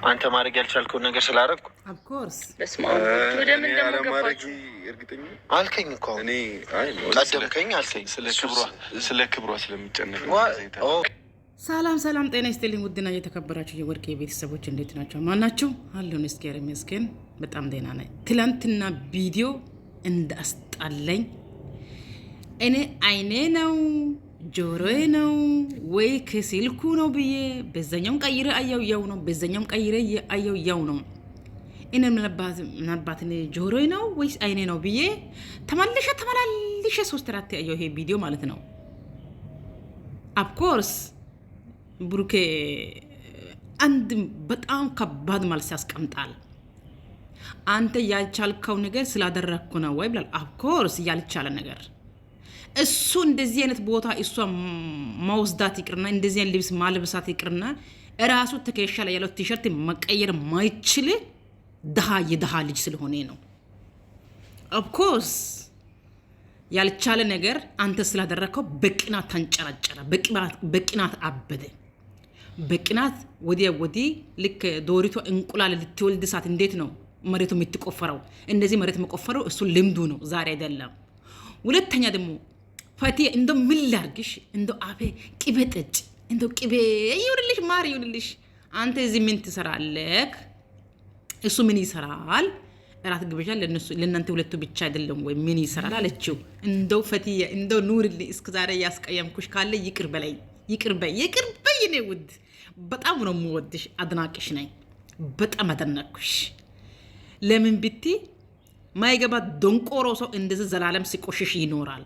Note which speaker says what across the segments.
Speaker 1: አንተ ማድረግ ያልቻልከው ነገር ስላደረግኩ
Speaker 2: of course
Speaker 1: አልከኝ እኮ እኔ ቀደምከኝ አልከኝ ስለ ክብሯ ስለሚጨነቅ
Speaker 2: ሰላም ሰላም ጤና ይስጥልኝ ውድና የተከበራችሁ የወርቄ ቤተሰቦች እንዴት ናቸው? ማናችሁ? አሉን እስኪያር መስገን በጣም ደህና ነኝ። ትላንትና ቪዲዮ እንዳስጣለኝ እኔ አይኔ ነው ጆሮዬ ነው ወይ ከስልኩ ነው ብዬ በዛኛውም ቀይሬ አየው ያው ነው፣ በዛኛውም ቀይሬ አየው ያው ነው። እኔ ምናልባት ጆሮዬ ነው ወይስ አይኔ ነው ብዬ ተመላልሼ 3-4 አየው ይሄ ቪዲዮ ማለት ነው። of course ብሩኬ አንድ በጣም ከባድ መልስ ያስቀምጣል። አንተ ያልቻልከው ነገር ስላደረግኩ ነው ወይ ብላል። of course ያልቻለ ነገር እሱ እንደዚህ አይነት ቦታ እሷ ማውስዳት ይቅርና እንደዚህ አይነት ልብስ ማልበሳት ይቅርና እራሱ ተከሻ ላይ ያለው ቲሸርት መቀየር ማይችል የደሃ ልጅ ስለሆነ ነው። of course ያልቻለ ነገር አንተ ስላደረከው በቅናት ተንጨራጨረ፣ በቅናት አበደ። በቅናት ወዲህ ልክ ዶሪቶ እንቁላል ልትወልድ ሳት እንዴት ነው መሬቱ የምትቆፈረው? እንደዚህ መሬት መቆፈረው እሱ ልምዱ ነው፣ ዛሬ አይደለም። ሁለተኛ ደግሞ ፈቲ እንዶ ምን ላርግሽ? እንዶ አፌ ቅቤ ጠጭ፣ እንዶ ቅቤ ይውልልሽ፣ ማር ይውልልሽ። አንተ እዚህ ምን ትሰራለህ? እሱ ምን ይሰራል? እራት ግብዣ ለእናንተ ሁለቱ ብቻ አይደለም ወይ? ምን ይሰራል አለችው። እንደው ፈቲ እንደው ኑርልኝ፣ እስከ ዛሬ ያስቀየምኩሽ ካለ ይቅር በይ እኔ ውድ በጣም ነው የምወድሽ፣ አድናቂሽ ነኝ። በጣም አደነቅኩሽ። ለምን ብቲ ማይገባ ደንቆሮ ሰው እንደዚህ ዘላለም ሲቆሽሽ ይኖራል።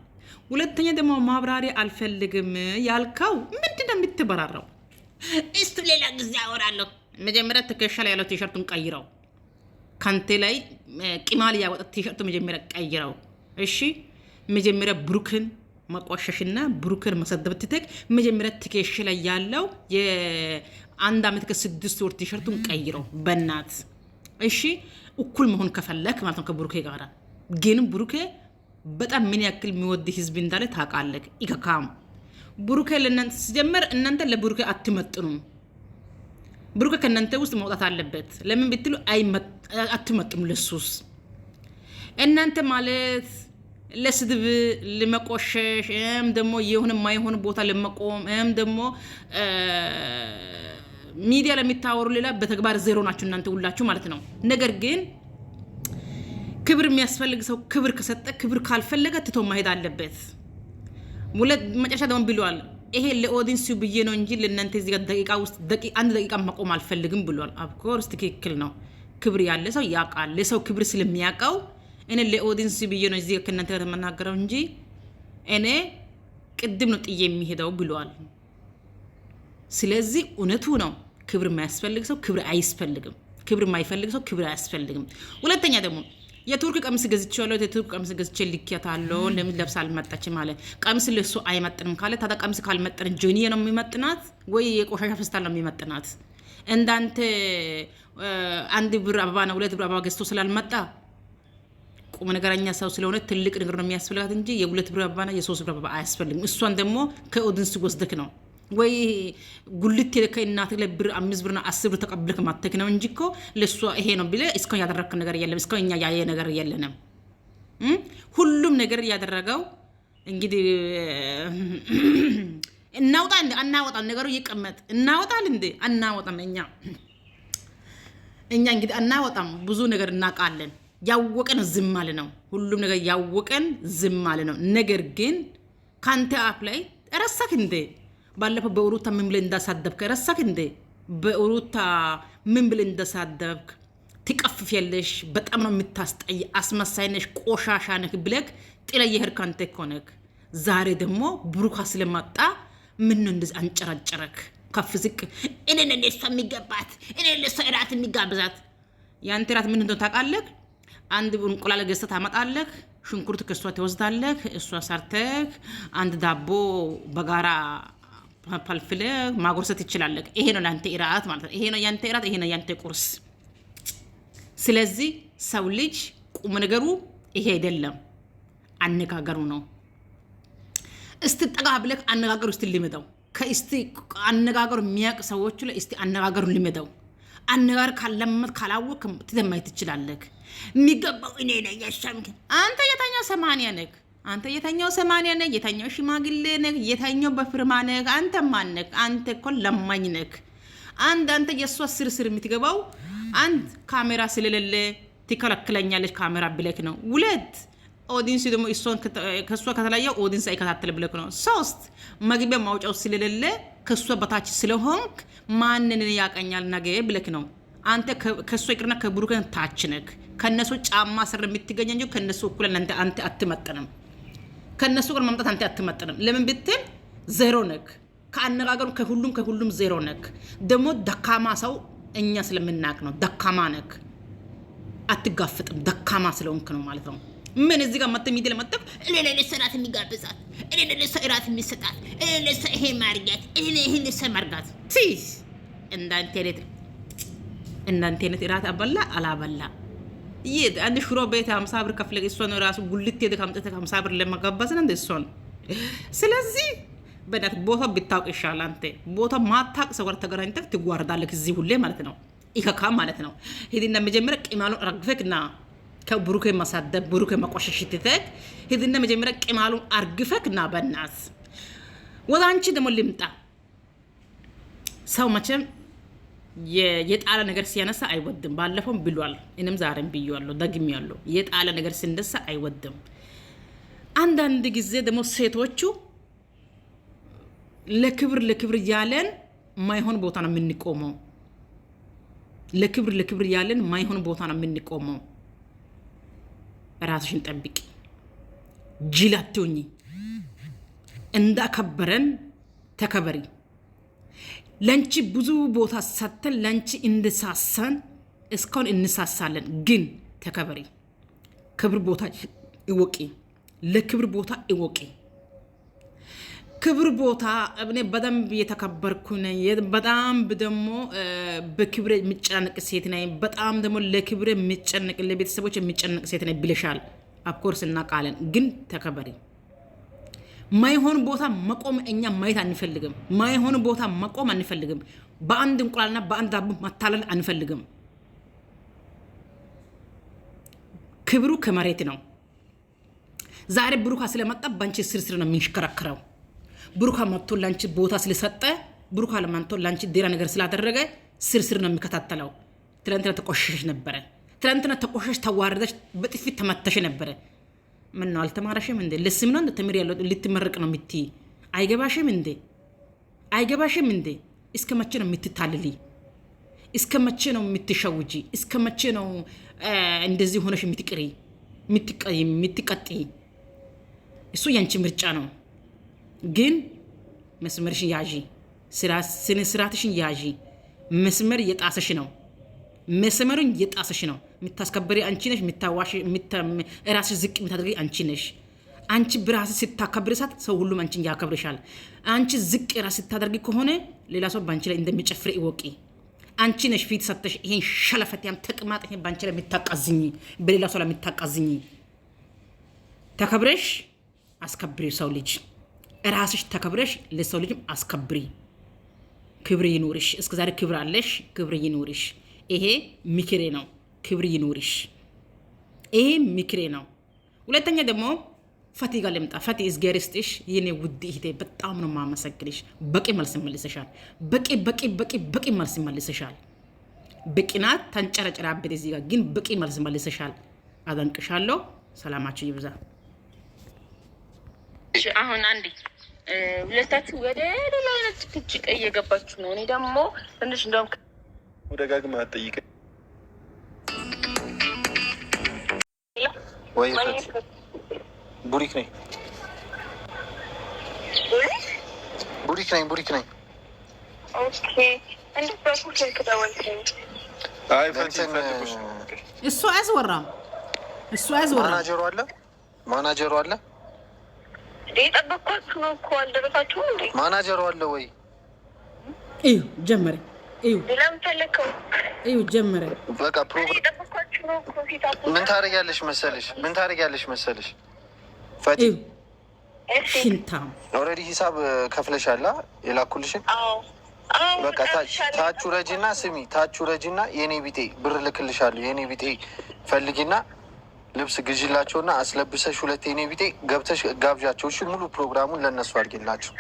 Speaker 2: ሁለተኛ ደግሞ ማብራሪያ አልፈልግም ያልከው ምንድነው የምትበራራው? እስቲ ሌላ ጊዜ አወራለሁ። መጀመሪያ ትከሻ ላይ ያለው ቲሸርቱን ቀይረው፣ ካንተ ላይ ቂማል ያወጣ ቲሸርቱ መጀመሪያ ቀይረው። እሺ መጀመሪያ ብሩክን መቆሸሽና ብሩክን መሰደብ ትተክ መጀመሪያ ትከሻ ላይ ያለው የአንድ አመት ከ6 ወር ቲሸርቱን ቀይረው በእናት። እሺ እኩል መሆን ከፈለክ ማለት ነው ከብሩኬ ጋር። ግን ብሩኬ በጣም ምን ያክል የሚወድ ህዝብ እንዳለ ታውቃለህ። ኢካካም ብሩኬ ለእናንተ ሲጀምር እናንተ ለብሩኬ አትመጥኑም። ብሩኬ ከእናንተ ውስጥ መውጣት አለበት። ለምን ብትሉ አትመጥኑም ለሱስ። እናንተ ማለት ለስድብ ለመቆሸሽ ደግሞ የሆነ ማይሆን ቦታ ለመቆም ደግሞ ሚዲያ ለሚታወሩ ሌላ በተግባር ዜሮ ናችሁ እናንተ ሁላችሁ ማለት ነው። ነገር ግን ክብር የሚያስፈልግ ሰው ክብር ከሰጠ፣ ክብር ካልፈለገ ትቶ ማሄድ አለበት። መጨረሻ ደግሞ ብሏል፣ ይሄ ለኦዲንስ ብዬ ነው እንጂ ለእናንተ እዚህ ጋር ደቂቃ ውስጥ አንድ ደቂቃ መቆም አልፈልግም ብሏል። of course ትክክል ነው። ክብር ያለ ሰው ያውቃል። ለሰው ክብር ስለሚያውቀው እኔ ለኦዲንስ ብዬ ነው እዚህ ከእናንተ ጋር የምናገረው እንጂ እኔ ቅድም ነው ጥዬ የሚሄደው ብሏል። ስለዚህ እውነቱ ነው። ክብር የማያስፈልግ ሰው ክብር አይስፈልግም። ክብር የማይፈልግ ሰው ክብር አያስፈልግም። ሁለተኛ ደግሞ የቱርክ ቀሚስ ገዝቻለሁ፣ የቱርክ ቀሚስ ገዝቼ ልኬታለሁ። ለምን ለብሳ አልመጣችም ማለት ቀሚስ ለሱ አይመጥንም ካለ ታዲያ ቀሚስ ካልመጠን ጆኒዬ ነው የሚመጥናት ወይ የቆሻሻ ፈስታል ነው የሚመጥናት? እንዳንተ 1 ብር አበባ ነው 2 ብር አበባ ገዝቶ ስላልመጣ ቁም ነገረኛ ሰው ስለሆነ ትልቅ ነገር ነው የሚያስፈልጋት እንጂ የ2 ብር አበባና የ3 ብር አበባ አያስፈልግም። እሷን ደግሞ ከኦዲንስ ወስደክ ነው ወይ ጉልት ከእናት ላይ ብር 5 ብርና 10 ብር ተቀብለክ ማተክ ነው እንጂ እኮ ለሷ ይሄ ነው ብለ እስካሁን ያደረክ ነገር የለም። እስካሁን እኛ ያየ ነገር የለንም። ሁሉም ነገር ያደረገው እንግዲህ እናወጣን ነገሩ ይቀመጥ እናወጣል እንዴ አናወጣም። እኛ እንግዲህ አናወጣም። ብዙ ነገር እናቃለን። ያወቀን ዝም ማለት ነው። ሁሉም ነገር ያወቀን ዝም ማለት ነው። ነገር ግን ካንተ አፍ ላይ ረሳክ እንዴ? ባለፈው በሩታ ምን ብለ እንዳሳደብክ ረሳክ እንዴ? በሩታ ምን ብለ እንዳሳደብክ ትቀፍፍ ያለሽ በጣም ነው የምታስጠይ፣ አስመሳይነሽ፣ ቆሻሻነክ ብለክ ጥለህ የሄድክ አንተ እኮ ነህ። ዛሬ ደግሞ ብሩካ ስለመጣ ምን ነው እንደዚህ አንጨራጨረክ? ከፍ ዝቅ እኔ ነኝ የሚገባት እኔ ለሷ እራት የሚጋብዛት። ያንተ እራት ምን እንደሆነ ታውቃለህ? 1 ብር እንቁላል ገዝተህ ታመጣለህ፣ ሽንኩርት ከሷ ትወስዳለህ፣ እሷ ሰርተህ 1 ዳቦ በጋራ ፈልፍለ ማጎርሰት ይችላልክ። ይሄ ነው ያንተ እራት ማለት ነው። ይሄ ነው ያንተ እራት፣ ይሄ ነው ያንተ ቁርስ። ስለዚህ ሰው ልጅ ቁም ነገሩ ይሄ አይደለም፣ አነጋገሩ ነው። እስቲ ጠጋ ብለህ አነጋገሩ እስቲ ልመደው። ከእስቲ አነጋገሩ የሚያውቅ ሰዎች ላይ እስቲ አነጋገሩን ልመደው። አነጋር ካለመት ካላወቅ ትተማይ ትችላለህ የሚገባው እኔ ነኝ ያሻምክ አንተ የተኛው 80 ነህ አንተ የተኛው 80 ነህ የተኛው ሽማግሌ ነህ የተኛው በፍርማ ነህ አንተ ማን ነህ አንተ እኮ ለማኝ ነህ አንተ የሷ ስርስር የምትገባው አንድ ካሜራ ስለሌለ ትከለክለኛለች ካሜራ ብለክ ነው ሁለት ኦዲንስ ደግሞ እሷን ከሷ ከተለያየ ኦዲንስ አይከታተል ብለክ ነው ሶስት መግቢያ ማውጫው ስለሌለ ከሷ በታች ስለሆንክ ማንንን ያቀኛል ነገ ብለክ ነው አንተ ከሷ ይቅርና ከብሩከን ታች ነህ ከነሱ ጫማ ስር የምትገኝ እንጂ ከነሱ እኩል አንተ አትመጥንም ከነሱ ጋር ማምጣት አንተ አትመጥንም ለምን ብትል ዜሮ ነህ ከአነጋገሩ ከሁሉም ዜሮ ነህ ደግሞ ደካማ ሰው እኛ ስለምናቅ ነው ደካማ ነህ አትጋፍጥም ደካማ ስለሆንክ ነው ማለት ነው ምን እዚህ ጋር መጥተህ ሚዲያ ለመጥተህ እኔ ለሰራት የሚጋብዛት እኔ ለሰራት የሚሰጣት እኔ ለሰሄ ማርጋት እኔ ይሄን ለሰማርጋት ሲስ እንዳንተ ነት ራት አበላ አላበላ ይሄ አንድ ሽሮ ቤት 50 ብር ከፍለህ እሷ ነው ራሱ ጉልት ሄደ ካምጥተህ 50 ብር ለማጋባዝ ነው እንደሷ ነው ስለዚህ በዳት ቦታ ብታውቅ ይሻላል አንተ ቦታ ማታቅ ሰው ጋር ተገናኝተህ ትጓርዳለህ እዚህ ሁሌ ማለት ነው ይከካ ማለት ነው ሄድና መጀመሪያ ቂማሉን አርግፈክና ከብሩኬ ማሳደብ ብሩኬ ማቆሸሽትተክ ሄድና መጀመሪያ ቂማሉን አርግፈክና በእናት ወደ አንቺ ደግሞ ልምጣ ሰው መቼም የጣለ ነገር ሲያነሳ አይወድም ባለፈው ብሏል እኔም ዛሬም ብያለሁ ደግሜያለሁ የጣለ ነገር ሲነሳ አይወድም አንዳንድ ጊዜ ደግሞ ሴቶቹ ለክብር ያለን ማይሆን ቦታ ነው የምንቆመው ለክብር ያለን ማይሆን ቦታ ነው የምንቆመው ራስሽን ጠብቂ ጅላቶኝ እንዳከበረን ተከበሪ ለንቺ ብዙ ቦታ ሰተን ለንቺ እንድሳሰን እስካሁን እንሳሳለን ግን ተከበሪ ክብር ቦታ ይወቂ ለክብር ቦታ ይወቂ ክብር ቦታ እኔ በደንብ የተከበርኩ ነኝ በጣም ደግሞ በክብር የሚጨነቅ ሴት ነኝ በጣም ደግሞ ለክብር የሚጨነቅ ለቤተሰቦች የሚጨነቅ ሴት ነኝ ብለሻል አፍኮርስ እናቃለን ግን ተከበሪ ማይሆን ቦታ መቆም እኛ ማየት አንፈልግም ማይሆን ቦታ መቆም አንፈልግም በአንድ እንቁላልና በአንድ ዳቦ መታለል አንፈልግም ክብሩ ከመሬት ነው ዛሬ ብሩካ ስለመጣ ባንቺ ስርስር ነው የሚሽከረከረው ብሩካ መጥቶ ላንቺ ቦታ ስለሰጠ ብሩካ ለማንቶ ላንቺ ዴራ ነገር ስላደረገ ስርስር ነው የሚከታተለው ትላንትና ተቆሸሽ ነበር ትላንትና ተቆሸሽ ተዋረደሽ በጥፊ ተመተሽ ነበር ምን ነው አልተማረሽም እንዴ ለስም ነው ተምሪ ያለው ልትመረቅ ነው ምት አይገባሽም እንዴ እስከ መቼ ነው የምትታልሊ እስከ መቼ ነው የምትሸውጂ እስከ መቼ ነው እንደዚህ ሆነሽ የምትቀጢ እሱ ያንቺ ምርጫ ነው ግን መስመርሽን ያዢ ስራትሽን ያዢ መስመር የጣሰሽ ነው መስመሩን የጣሰሽ ነው የምታስከብሪ አንቺ ነሽ የምታዋሽ ራስሽ ዝቅ የምታደርጊ አንቺ ነሽ አንቺ ብራስ ስታከብሪ ሳት ሰው ሁሉም አንቺን ያከብርሻል አንቺ ዝቅ ራስ ስታደርጊ ከሆነ ሌላ ሰው ባንቺ ላይ እንደሚጨፍር ይወቂ አንቺ ነሽ ፊት ሰተሽ ይሄን ሸለፈትያም ተቅማጥ ይሄን ባንቺ ላይ የምታቃዝኝ በሌላ ሰው ላይ የምታቃዝኝ ተከብረሽ አስከብሪ ሰው ልጅ ራስሽ ተከብረሽ ለሰው ልጅም አስከብሪ ክብር ይኖርሽ እስከዛሬ ክብር አለሽ ክብር ይኖርሽ ይሄ ምክሬ ነው ክብር ይኖርሽ ይሄ ምክሬ ነው ሁለተኛ ደግሞ ፈቲ ጋር ልምጣ ፈቲ እስገርስትሽ የኔ ውድ እህቴ በጣም ነው ማመሰግንሽ በቂ መልስ መልሰሻል በቂ መልስ መልሰሻል በቅናት ተንጨረጨራበት እዚህ ጋር ግን በቂ መልስ መልሰሻል አደንቅሻለሁ ሰላማችሁ ይብዛ
Speaker 3: አሁን አንዴ ሁለታችሁ ወደ ሌላ አይነት ጭቅጭቅ እየገባችሁ ነው እኔ ደግሞ ትንሽ እንደውም
Speaker 1: ወደጋግማ አትጠይቅ ወይ ቡሪክ ነኝ
Speaker 3: ኦኬ እንዴት በኩል ከደወልከኝ
Speaker 1: አይ ፈንሰን
Speaker 2: እሱ አያስወራም
Speaker 1: ማናጀሩ አለ
Speaker 3: ጠበቅኳችሁ ነው እኮ አልደረሳችሁም እንዴ
Speaker 1: ማናጀሩ አለ ወይ
Speaker 2: እዩ ጀመረ እዩ
Speaker 3: ለምን ፈለከው
Speaker 2: እዩ ጀመረ
Speaker 1: በቃ ፕሮግራም
Speaker 3: ጠበቅኳችሁ ነው እኮ ፊታችሁ
Speaker 1: ምን ታረጋለሽ መሰለሽ ፈቲ
Speaker 2: ሽንታም
Speaker 1: ኦልሬዲ ሂሳብ ከፍለሻላ የላኩልሽን
Speaker 3: አዎ
Speaker 1: በቃ ታቹ ረጂና ስሚ፣ ታቹ ረጂና የኔ ቢጤ ብር ልክልሻለሁ። የኔ ቢጤ ፈልጊና ልብስ ግዢላቸውና አስለብሰሽ 2 የኔ ቢጤ ገብተሽ ጋብዣቸው። እሺ ሙሉ ፕሮግራሙን ለእነሱ አድርጌላቸው።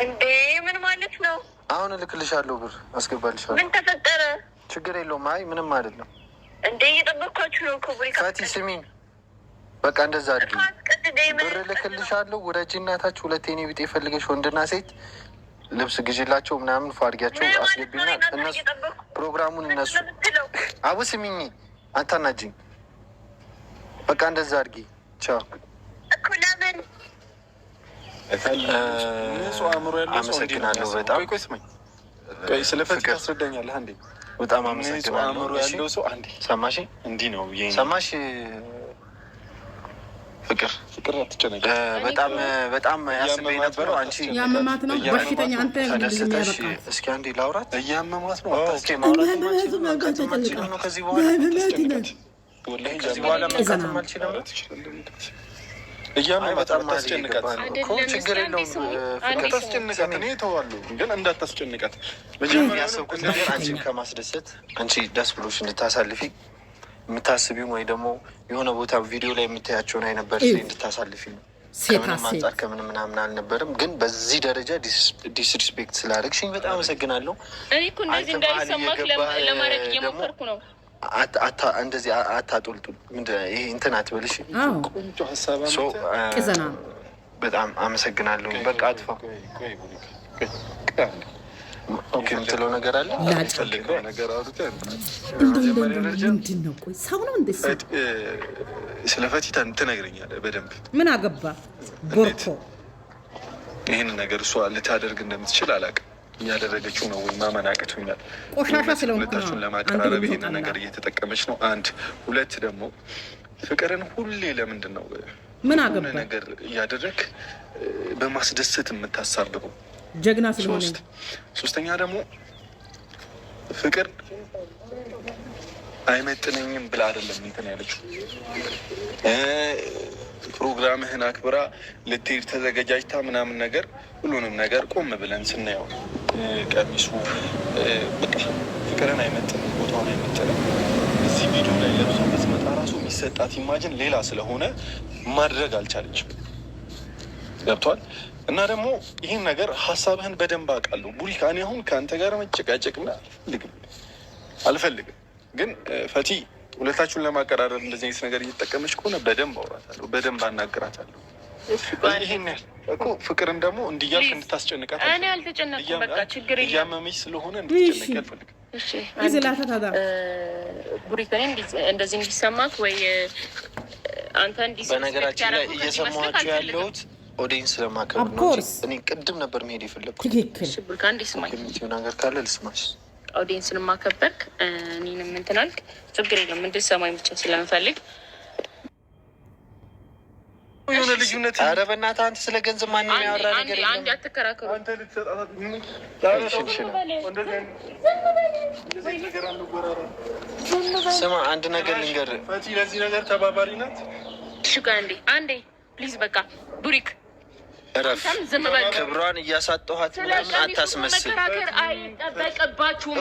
Speaker 3: እንዴ ምን ማለት ነው?
Speaker 1: አሁን እልክልሻለሁ፣ ብር አስገባልሻለሁ።
Speaker 3: ምን ተፈጠረ?
Speaker 1: ችግር የለውም። አይ ምንም አይደለም።
Speaker 3: እንዴ እየጠበቅኳችሁ ነው እኮ
Speaker 1: ፈቲ ስሚኝ፣ በቃ እንደዛ አድርጊ። ብር እልክልሻለሁ። ውረጂና ታች 2 የኔ ቢጤ ፈልገሽ ወንድና ሴት ልብስ ግዢላቸው ምናምን ፏድጊያቸው አስገቢና እነሱ ፕሮግራሙን እነሱ አቡ ስሚኝ፣ አታናጅኝ። በቃ እንደዛ አድርጊ። ቻው። አመሰግናለሁ በጣም
Speaker 4: ስለ ፍቅር ታስረዳኛለህ እንዴ?
Speaker 1: በጣም አመሰግናለሁ።
Speaker 4: ያለው ሰው አንዴ
Speaker 1: ሰማሽ?
Speaker 4: እንዲህ ነው
Speaker 1: ሰማሽ? ፍቅር
Speaker 4: አትጨነቂ።
Speaker 1: በጣም ያስበ የነበረው አንቺ
Speaker 2: ያመማት ነው በሽተኛ። አንተ
Speaker 1: ተደስተሽ እስኪ አንዴ ላውራት።
Speaker 4: እያመማት ነው።
Speaker 1: ከዚህ በኋላ መቃትም አልችልም።
Speaker 4: በጣም ታስጨንቃት።
Speaker 1: ችግር የለውም።
Speaker 4: ታስጨንቃት። እኔ እተዋለሁ ግን እንዳታስጨንቃት።
Speaker 1: መጀመሪያ ያሰብኩት ነገር አንቺን ከማስደሰት አንቺ ደስ ብሎሽ እንድታሳልፊ የምታስቢው ወይ ደግሞ የሆነ ቦታ ቪዲዮ ላይ የምታያቸውን አይነበር እንድታሳልፊ ነው። ከምንም አንጻር ከምንም ምናምን አልነበርም። ግን በዚህ ደረጃ ዲስሪስፔክት ስላደረግሽኝ በጣም አመሰግናለሁ።
Speaker 3: እኔ እኮ እንደዚህ እንዳይሰማክ ለማድረግ እየሞከርኩ ነው።
Speaker 1: እንደዚህ አታጦልጡ። ይሄ እንትን አትበልሽ።
Speaker 4: ቆንጆ ሀሳብ
Speaker 2: በጣም
Speaker 1: አመሰግናለሁ። በቃ አጥፋ የምትለው ነገር አለ።
Speaker 2: ምንድን ነው? ቆይ ሰው ነው እንደ
Speaker 4: ስለ ፈቲታ ትነግረኛለህ በደንብ።
Speaker 2: ምን አገባ ቦርኮ።
Speaker 4: ይህን ነገር እሷ ልታደርግ እንደምትችል አላውቅም። እያደረገችው ነው ወይ ማመን አቅቶኛል።
Speaker 2: ቆሻሻ ስለሆነ
Speaker 4: ሁለታችሁን ለማቀራረብ ይሄን ነገር እየተጠቀመች ነው። 1 2 ደግሞ ፍቅርን ሁሌ ለምንድን ነው
Speaker 2: ምን አገባ
Speaker 4: ነገር እያደረግ በማስደሰት የምታሳብበው?
Speaker 2: ጀግና ስለሆነ።
Speaker 4: 3ኛ ደግሞ ፍቅር አይመጥነኝም ብላ አይደለም እንትን ያለችው። ፕሮግራምህን አክብራ ልትሄድ ተዘጋጃጅታ ምናምን ነገር ሁሉንም ነገር ቆም ብለን ስናየው ቀሚሱ በቃ ፍቅርን አይመጥንም፣ ቦታውን አይመጥንም። እዚህ ቪዲዮ ላይ ለብሶ በስመጣ ራሱ የሚሰጣት ኢማጅን ሌላ ስለሆነ ማድረግ አልቻለችም። ገብቷል? እና ደግሞ ይህን ነገር ሀሳብህን በደንብ አውቃለሁ ቡሪካ። እኔ አሁን ከአንተ ጋር መጨቃጨቅ አልፈልግም። ግን ፈቲ ሁለታችሁን ለማቀራረብ እንደዚህ አይነት ነገር እየተጠቀመች ከሆነ በደንብ አውራታለሁ፣ በደንብ አናግራታለሁ። ይህን ያህል እኮ ፍቅርን ደግሞ እንዲያልክ እንድታስጨንቃት
Speaker 3: እኔ አልተጨነቅኩም። በቃ ችግር የለም።
Speaker 4: እያመመች ስለሆነ እንድትጨነቅ አልፈልግም።
Speaker 3: ቡሪካ እንደዚህ እንዲሰማክ ወይ አንተ
Speaker 1: በነገራችን ላይ እየሰማኋቸው ያለሁት ኦዲየንስ ለማከብር ነው። እኔ ቅድም ነበር መሄድ የፈለግኩት።
Speaker 2: ትክክል።
Speaker 3: ቡሪካ እንዴ ስማኝ፣
Speaker 1: የምትይው ነገር ካለ ልስማሽ።
Speaker 3: ኦዲየንስን ማከበርክ እኔንም እንትን አልክ፣ ችግር የለም። እንድትሰማኝ ብቻ ስለምፈልግ
Speaker 4: የሆነ ልዩነት።
Speaker 1: ኧረ በእናትህ አንተ ስለ ገንዘብ ማንም ያወራ ነገር የለም።
Speaker 3: አንድ አትከራከሩ።
Speaker 1: ስማ አንድ ነገር ልንገርህ፣
Speaker 4: ፈቲ ለዚህ ነገር ተባባሪ ናት።
Speaker 3: እሺ ቆይ አንዴ ፕሊዝ። በቃ ቡሪክ
Speaker 1: እረፍ። ክብሯን እያሳጠኋት ምናምን አታስመስል።
Speaker 3: መከራከር አይጠበቅባችሁም።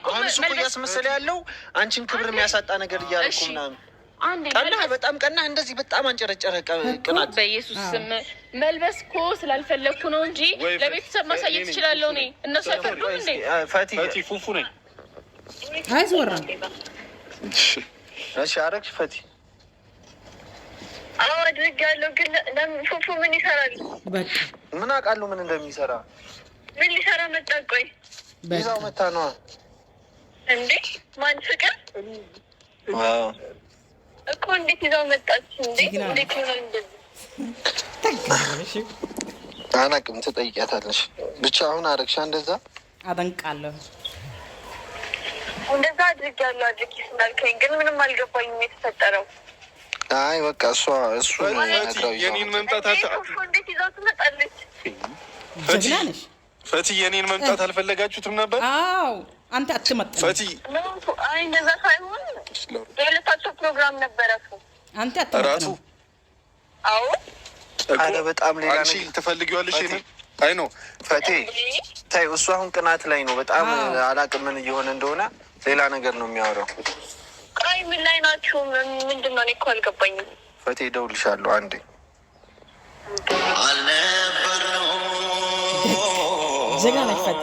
Speaker 1: አሁን እሱ እኮ እያስመሰለ ያለው አንቺን ክብር የሚያሳጣ ነገር እያደረኩ ምናምን ቀና፣ በጣም ቀና፣ እንደዚህ በጣም አንጨረጨረ ቅናት።
Speaker 3: በኢየሱስ ስም መልበስ እኮ ስላልፈለግኩ ነው እንጂ ለቤተሰብ ማሳየት እችላለሁ። እኔ እነሱ አይፈርዱም እንዴ?
Speaker 4: ፈቲ ፉፉ ነኝ።
Speaker 2: አይዞራም።
Speaker 1: እሺ አደረግሽ ፈቲ?
Speaker 3: አዎ አድርጌያለሁ። ግን ፉፉ ምን ይሰራል?
Speaker 2: በቃ
Speaker 1: ምን አውቃለሁ ምን እንደሚሰራ።
Speaker 3: ምን ሊሰራ መጣ? ቆይ
Speaker 1: ይዛው መታ ነዋ
Speaker 3: እንዴ? ማን ፍቅር?
Speaker 1: ዋው
Speaker 3: እኮ እንዴት ይዛው መጣች እንዴ? እንዴት ይሆናል እንደዚህ?
Speaker 1: አናውቅም፣ ትጠይቂያታለሽ። ብቻ አሁን አደረግሻ እንደዛ?
Speaker 2: አደንቃለሁ።
Speaker 3: እንደዛ አድርጌያለሁ። አድርጊ ስላልከኝ ግን ምንም አልገባኝም የተፈጠረው።
Speaker 1: አይ በቃ እሱ
Speaker 4: የኔን መምጣት
Speaker 3: እንዴት ይዛው ትመጣለች?
Speaker 4: ፈቲ የኔን መምጣት አልፈለጋችሁትም ነበር?
Speaker 2: አዎ አንተ አትመጣም
Speaker 4: ፈቲ።
Speaker 3: አይ እንደዛ ሳይሆን የሁለታቸው ፕሮግራም ነበረ እኮ።
Speaker 2: አንተ አትመጣም።
Speaker 3: አዎ
Speaker 1: አረ በጣም ሌላ
Speaker 4: ነገር ትፈልጊዋለሽ።
Speaker 1: አይ ነው ፈቴ ታይ እሱ አሁን ቅናት ላይ ነው በጣም አላቅም ምን እየሆነ እንደሆነ ሌላ ነገር ነው የሚያወራው።
Speaker 3: አይ ምን ላይ ናችሁ? ምንድን ነው? እኔ እኮ አልገባኝም።
Speaker 1: ፈቴ እደውልልሻለሁ አንዴ።
Speaker 2: ጀግና ነች ፈቴ።